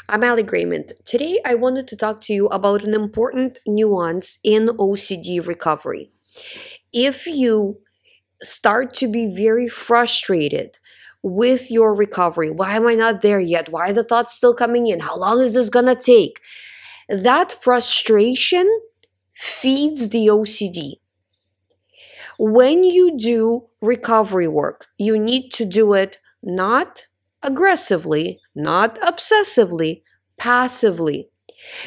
I'm Ali GREYMOND. Today, I wanted to talk to you about an important nuance in OCD recovery. If you start to be very frustrated with your recovery, why am I not there yet? Why are the thoughts still coming in? How long is this gonna take? That frustration feeds the OCD. When you do recovery work, you need to do it not aggressively, not obsessively, passively.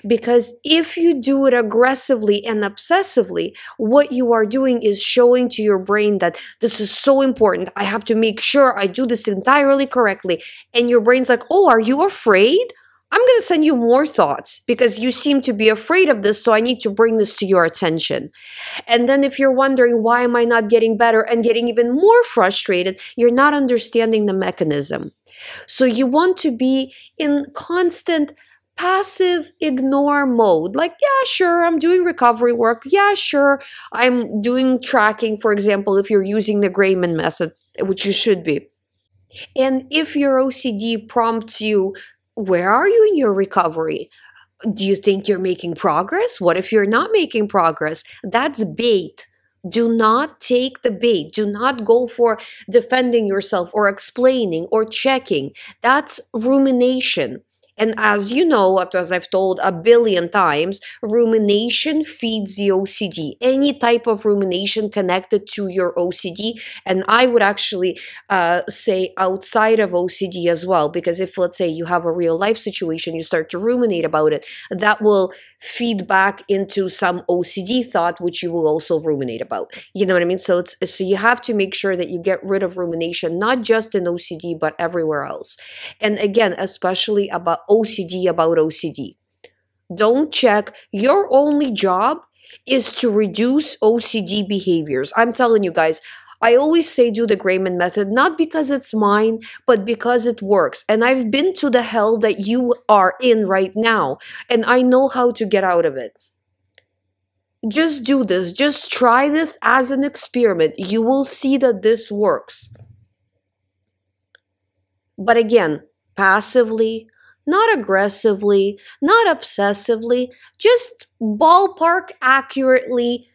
Because if you do it aggressively and obsessively, what you are doing is showing to your brain that this is so important. I have to make sure I do this entirely correctly. And your brain's like, oh, are you afraid? I'm going to send you more thoughts because you seem to be afraid of this, so I need to bring this to your attention. And then if you're wondering, why am I not getting better and getting even more frustrated, you're not understanding the mechanism. So you want to be in constant passive ignore mode. Like, yeah, sure, I'm doing recovery work. Yeah, sure, I'm doing tracking, for example, if you're using the GREYMOND method, which you should be. And if your OCD prompts you, where are you in your recovery? Do you think you're making progress? What if you're not making progress? That's bait. Do not take the bait. Do not go for defending yourself or explaining or checking. That's rumination. And as you know, as I've told a billion times, rumination feeds the OCD. Any type of rumination connected to your OCD, and I would actually say outside of OCD as well, because if, let's say, you have a real life situation, you start to ruminate about it, that will feed back into some OCD thought, which you will also ruminate about. You know what I mean? So you have to make sure that you get rid of rumination, not just in OCD, but everywhere else. And again, especially about OCD. Don't check. Your only job is to reduce OCD behaviors. I'm telling you guys, I always say do the GREYMOND method, not because it's mine, but because it works. And I've been to the hell that you are in right now, and I know how to get out of it. Just do this. Just try this as an experiment. You will see that this works. But again, passively, not aggressively, not obsessively, just ballpark accurately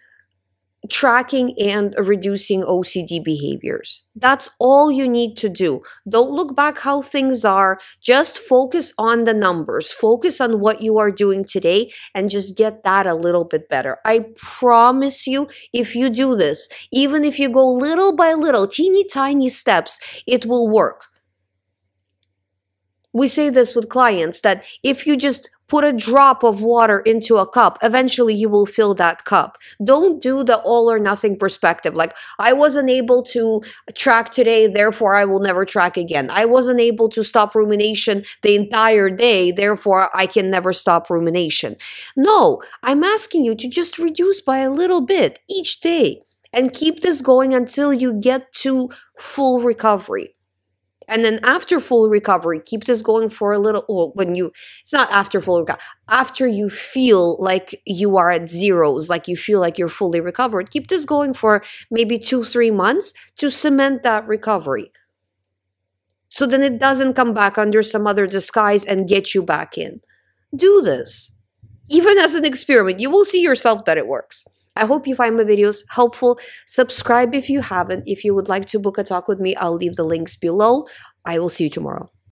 tracking and reducing OCD behaviors. That's all you need to do. Don't look back how things are. Just focus on the numbers. Focus on what you are doing today and just get that a little bit better. I promise you, if you do this, even if you go little by little, teeny tiny steps, it will work. We say this with clients that if you just put a drop of water into a cup, eventually you will fill that cup. Don't do the all or nothing perspective. Like, I wasn't able to track today, therefore I will never track again. I wasn't able to stop rumination the entire day, therefore I can never stop rumination. No, I'm asking you to just reduce by a little bit each day and keep this going until you get to full recovery. And then after full recovery, keep this going for a little, well, it's not after full recovery, after you feel like you are at zeros, like you feel like you're fully recovered, keep this going for maybe 2-3 months to cement that recovery. So then it doesn't come back under some other disguise and get you back in. Do this. Even as an experiment, you will see yourself that it works. I hope you find my videos helpful. Subscribe if you haven't. If you would like to book a talk with me, I'll leave the links below. I will see you tomorrow.